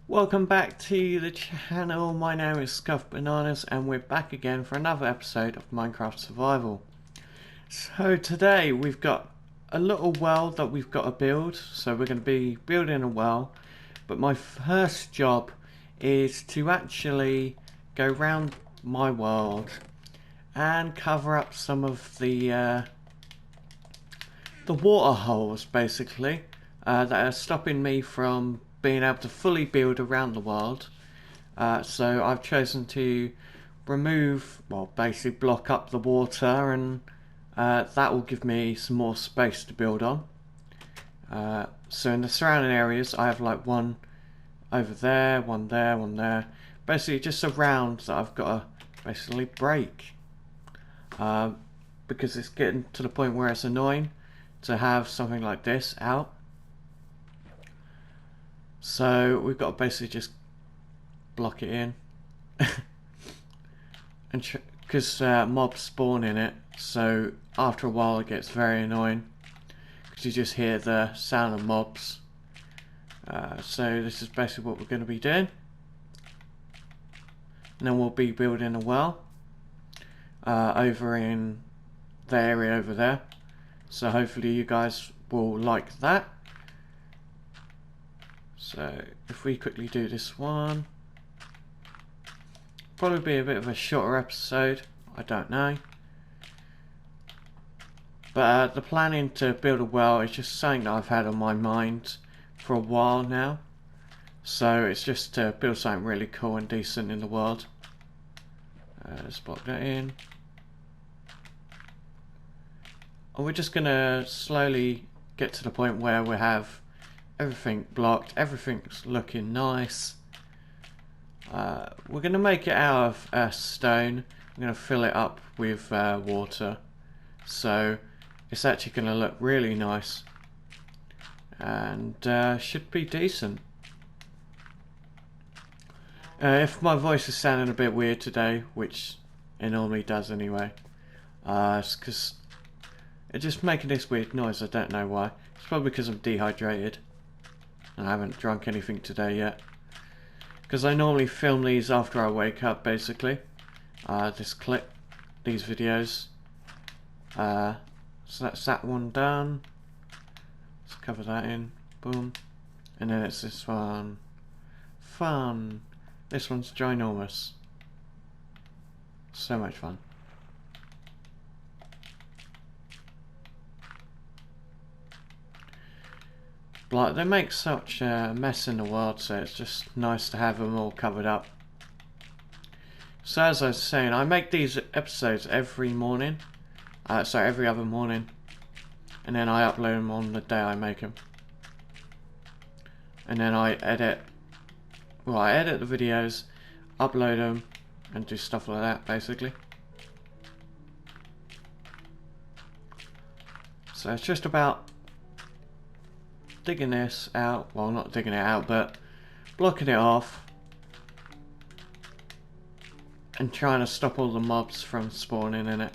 Welcome back to the channel. My name is Scuff Bananas and we're back again for another episode of Minecraft Survival. So today we've got a little well that we've got to build. So we're going to be building a well. But my first job is to actually go around my world and cover up some of the water holes basically that are stopping me from being able to fully build around the world. So I've chosen to remove, well, basically block up the water, and that will give me some more space to build on. So in the surrounding areas, I have like one over there, one there, one there. Basically, just a round that I've got to basically break. Because it's getting to the point where it's annoying to have something like this out. So we've got to basically just block it in. And because mobs spawn in it, so after a while it gets very annoying because you just hear the sound of mobs. So this is basically what we're going to be doing. And then we'll be building a well over in the area over there. So hopefully you guys will like that. So if we quickly do this one, probably be a bit of a shorter episode, I don't know. But the planning to build a well is just something that I've had on my mind for a while now. So it's just to build something really cool and decent in the world. Let's block that in. And we're just going to slowly get to the point where we have everything blocked, everything's looking nice. We're going to make it out of stone. I'm going to fill it up with water. So it's actually going to look really nice. And should be decent. If my voice is sounding a bit weird today, which it normally does anyway, it's because it's just making this weird noise, I don't know why. It's probably because I'm dehydrated. And I haven't drunk anything today yet. Because I normally film these after I wake up, basically. This clip, these videos. So that's that one done. Let's cover that in. Boom. And then it's this one. Fun. This one's ginormous. So much fun. Like, they make such a mess in the world, so it's just nice to have them all covered up. So as I was saying, I make these episodes every morning. Sorry, every other morning. And then I upload them on the day I make them. And then I edit the videos, upload them, and do stuff like that, basically. So it's just about digging this out, well, not digging it out, but blocking it off and trying to stop all the mobs from spawning in it.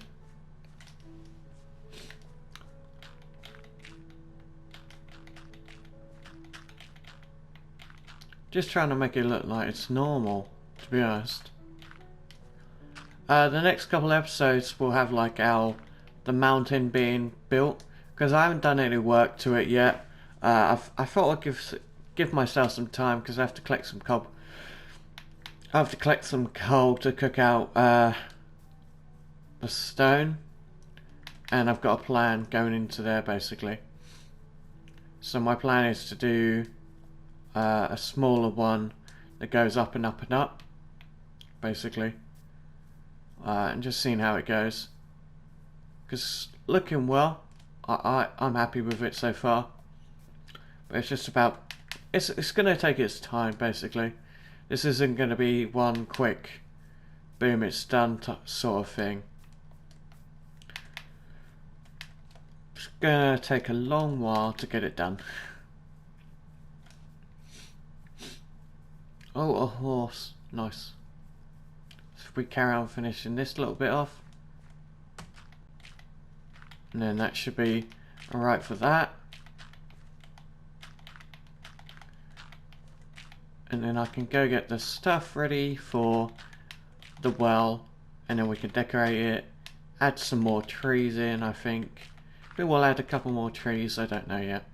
Just trying to make it look like it's normal, to be honest. The next couple episodes will have like the mountain being built, because I haven't done any work to it yet. I thought I'd give myself some time because I have to collect some coal. I have to collect some coal to cook out the stone, and I've got a plan going into there basically. So my plan is to do a smaller one that goes up and up and up, basically, and just seeing how it goes. Because looking well, I'm happy with it so far. But it's just about, it's going to take its time, basically. This isn't going to be one quick, boom, it's done sort of thing. It's going to take a long while to get it done. Oh, a horse. Nice. So if we carry on finishing this little bit off, and then that should be alright for that. and then I can go get the stuff ready for the well, and then we can decorate it, add some more trees in. I think we will add a couple more trees, I don't know yet.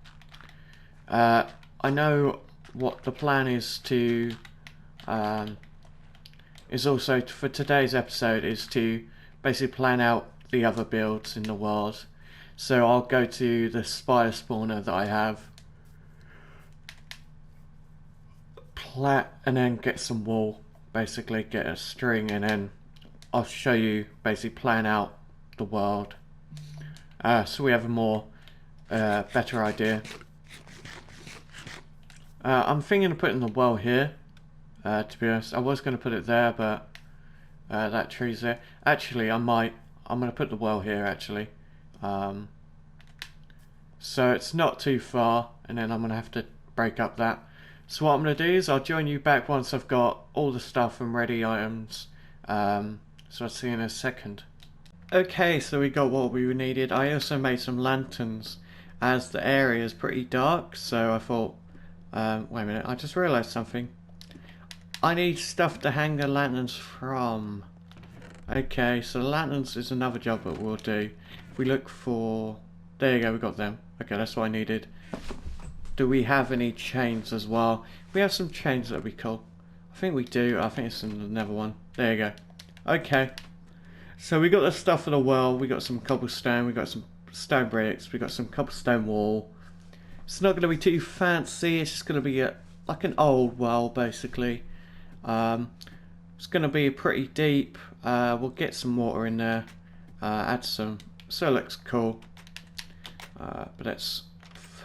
I know what the plan is to is also for today's episode is to basically plan out the other builds in the world. So I'll go to the spider spawner that I have, and then get some wool, basically get a string, and then I'll show you basically plan out the world, so we have a more better idea. I'm thinking of putting the well here, to be honest. I was going to put it there, but that tree's there. Actually, I'm going to put the well here actually, so it's not too far, and then I'm going to have to break up that. So what I'm going to do is I'll join you back once I've got all the stuff and ready items. So I'll see you in a second. Okay, so we got what we needed. I also made some lanterns as the area is pretty dark, so I thought, wait a minute, I just realised something. I need stuff to hang the lanterns from. Okay, so the lanterns is another job that we'll do. If we look for... There you go, we got them. Okay, that's what I needed. Do we have any chains as well? We have some chains, that'd be cool. I think we do. I think it's another one. There you go. Okay. So we got the stuff for the well. We got some cobblestone. We got some stone bricks. We got some cobblestone wall. It's not going to be too fancy. It's just going to be like an old well, basically. It's going to be pretty deep. We'll get some water in there. Add some. So it looks cool. But let's...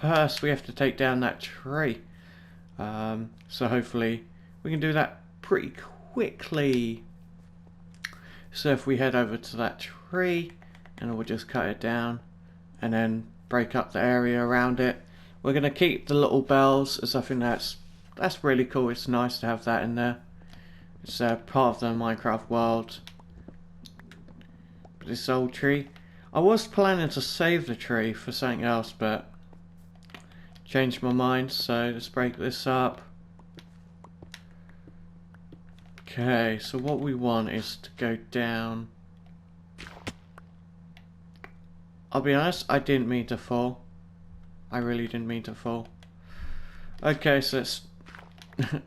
First, we have to take down that tree. So hopefully we can do that pretty quickly. So if we head over to that tree, and we'll just cut it down, and then break up the area around it. We're going to keep the little bells, as I think that's really cool. It's nice to have that in there. It's part of the Minecraft world. But this old tree, I was planning to save the tree for something else, but changed my mind, so let's break this up. Okay, so what we want is to go down. I'll be honest, I didn't mean to fall. I really didn't mean to fall. Okay, so let's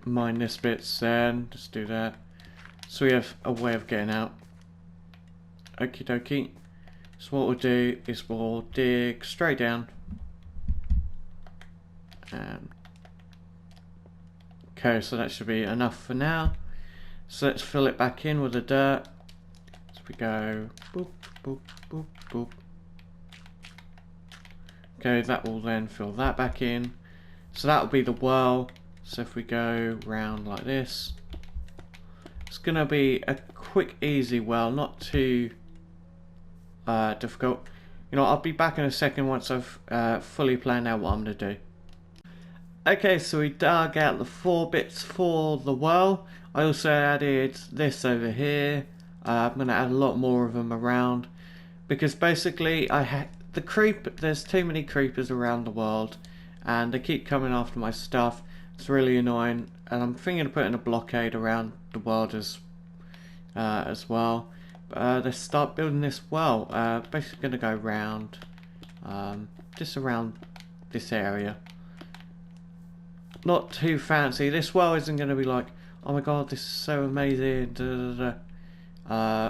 mine this bit then. Just do that. So we have a way of getting out. Okie dokie. So what we'll do is we'll dig straight down. Okay, so that should be enough for now. So let's fill it back in with the dirt. So we go boop, boop, boop, boop. Okay, that will then fill that back in. So that will be the well. So if we go round like this, it's going to be a quick, easy well, not too difficult. You know, I'll be back in a second once I've fully planned out what I'm going to do. Okay, so we dug out the 4 bits for the well. I also added this over here. I'm going to add a lot more of them around, because basically there's too many creepers around the world, and they keep coming after my stuff. It's really annoying, and I'm thinking of putting a blockade around the world as well. Let's start building this well. Basically going to go around, just around this area. Not too fancy. This well isn't going to be like, oh my god, this is so amazing. Gonna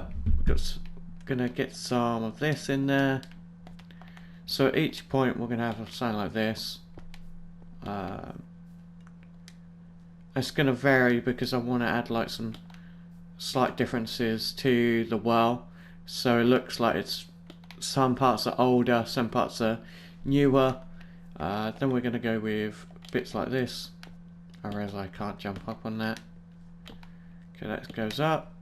get some of this in there. So at each point we're gonna have something like this. It's gonna vary because I want to add like some slight differences to the well. So it looks like it's some parts are older, some parts are newer. Then we're gonna go with bits like this. Whereas I can't jump up on that. Okay, that goes up.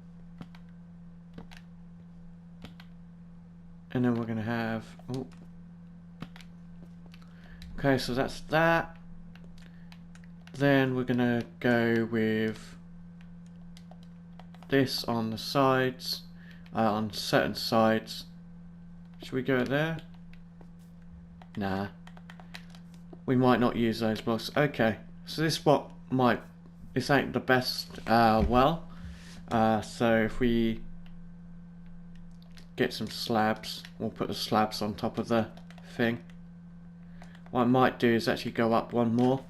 And then we're going to have... Oh. Okay, so that's that. Then we're going to go with this on the sides. On certain sides. Should we go there? Nah. We might not use those blocks. Okay, so this spot might this ain't the best well. So if we get some slabs, we'll put the slabs on top of the thing. What I might do is actually go up one more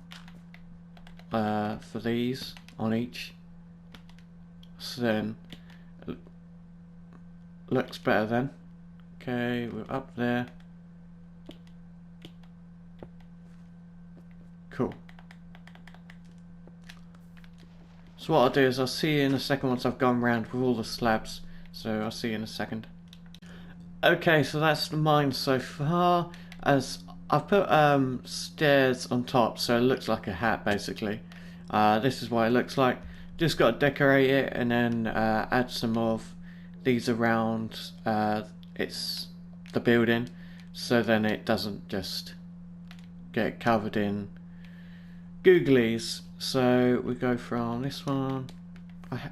for these on each. So then it looks better then. Okay, we're up there. Cool. So what I'll do is I'll see you in a second once I've gone round with all the slabs. So I'll see you in a second. Okay, so that's the mine so far. As I've put stairs on top, so it looks like a hat basically. This is what it looks like. Just got to decorate it and then add some of these around it's the building, so then it doesn't just get covered in googlies. So we go from this one. I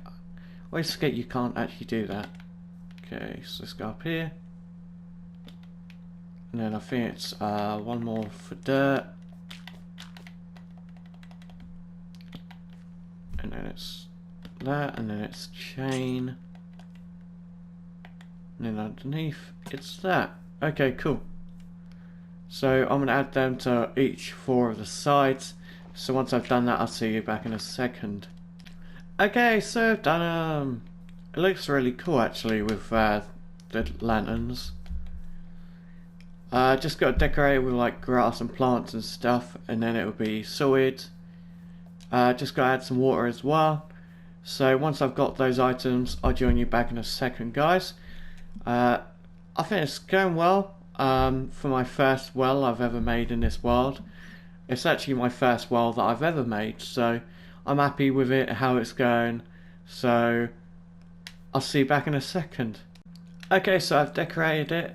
always forget you can't actually do that. Okay, so let's go up here. And then I think it's one more for dirt. And then it's that, and then it's chain. And then underneath it's that. Okay, cool. So I'm going to add them to each 4 of the sides. So once I've done that, I'll see you back in a second. Okay, so I've done them. It looks really cool actually with the lanterns. Just got to decorate it with like grass and plants and stuff, and then it will be sorted. Just got to add some water as well. So once I've got those items, I'll join you back in a second, guys. I think it's going well. For my first well I've ever made in this world. It's actually my first well that I've ever made, so I'm happy with it, how it's going. So I'll see you back in a second. Okay, so I've decorated it.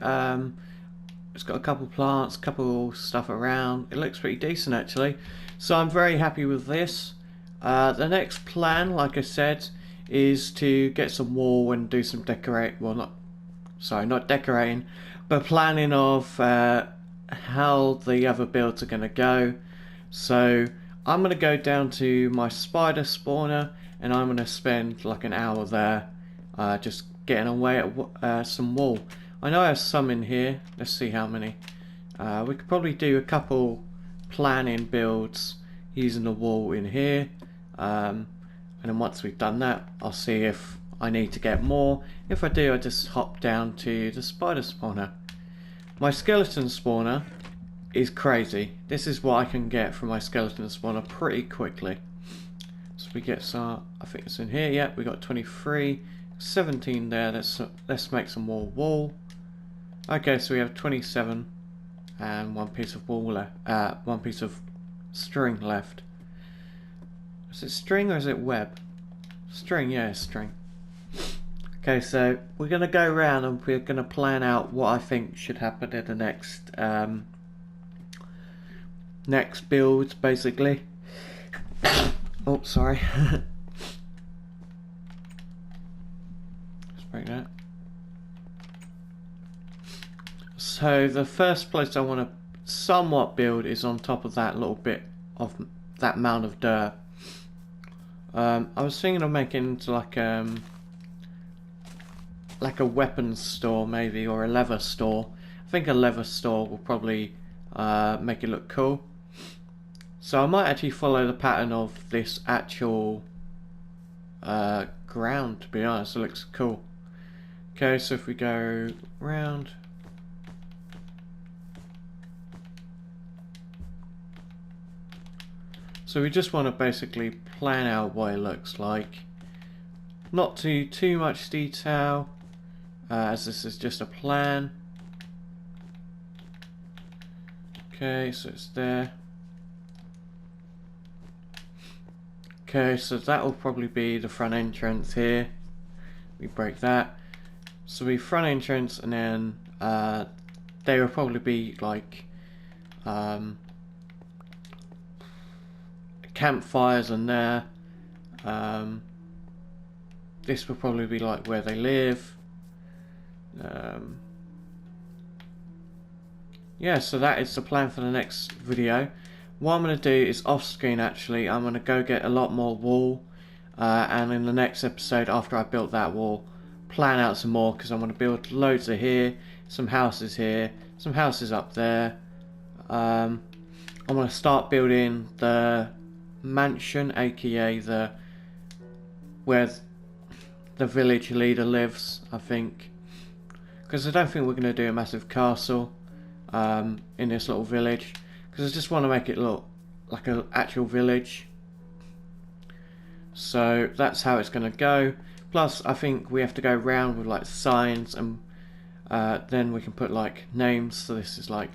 It's got a couple plants, couple stuff around. It looks pretty decent actually. So I'm very happy with this. The next plan, like I said, is to get some wall and do some not decorating, but planning of how the other builds are going to go. So I'm going to go down to my spider spawner and I'm going to spend like an hour there just getting away at some wool. I know I have some in here. Let's see how many. We could probably do a couple planning builds using the wool in here. And then once we've done that, I'll see if I need to get more. If I do, I just hop down to the spider spawner. My skeleton spawner is crazy. This is what I can get from my skeleton spawner pretty quickly. So we get some, I think it's in here. Yeah, we got 23, 17 there. Let's make some more wool. Okay, so we have 27 and one piece of wool left. One piece of string left. Is it string or is it web? String, yeah, string. Okay, so we're going to go around and we're going to plan out what I think should happen in the next build, basically. Oh, sorry. Let's break that. So the first place I want to somewhat build is on top of that little bit of that mound of dirt. I was thinking of making into like a weapons store maybe, or a leather store. I think a leather store will probably make it look cool. So I might actually follow the pattern of this actual ground, to be honest. It looks cool. Okay, so if we go round. So we just want to basically plan out what it looks like. Not too much detail, as this is just a plan. Okay, so it's there. Okay, so that will probably be the front entrance here. We break that. So we front entrance, and then they will probably be like campfires in there. This will probably be like where they live. Yeah, so that is the plan for the next video. what I'm going to do is off screen actually, I'm going to go get a lot more wool, and in the next episode after I built that wall, plan out some more, because I'm going to build loads of here, some houses here, some houses up there. I'm going to start building the mansion, aka the where the village leader lives, I think, because I don't think we're going to do a massive castle in this little village, because I just want to make it look like an actual village. So that's how it's going to go. Plus I think we have to go round with like signs, and then we can put like names. So this is like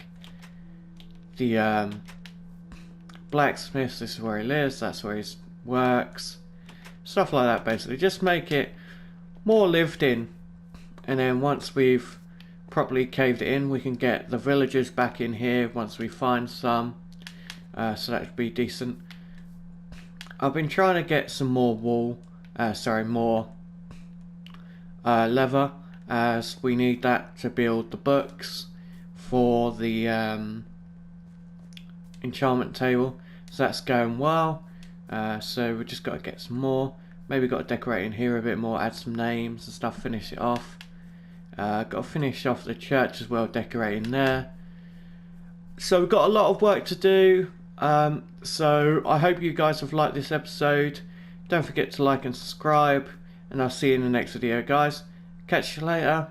the blacksmith, this is where he lives, that's where he works, stuff like that basically. Just make it more lived in, and then once we've properly caved it in, we can get the villagers back in here once we find some, so that should be decent. I've been trying to get some more wool, more leather, as we need that to build the books for the enchantment table, so that's going well. So we just got to get some more, maybe got to decorate in here a bit more, add some names and stuff, finish it off. Got to finish off the church as well, decorating there. So we've got a lot of work to do. So I hope you guys have liked this episode. Don't forget to like and subscribe, and I'll see you in the next video, guys. Catch you later.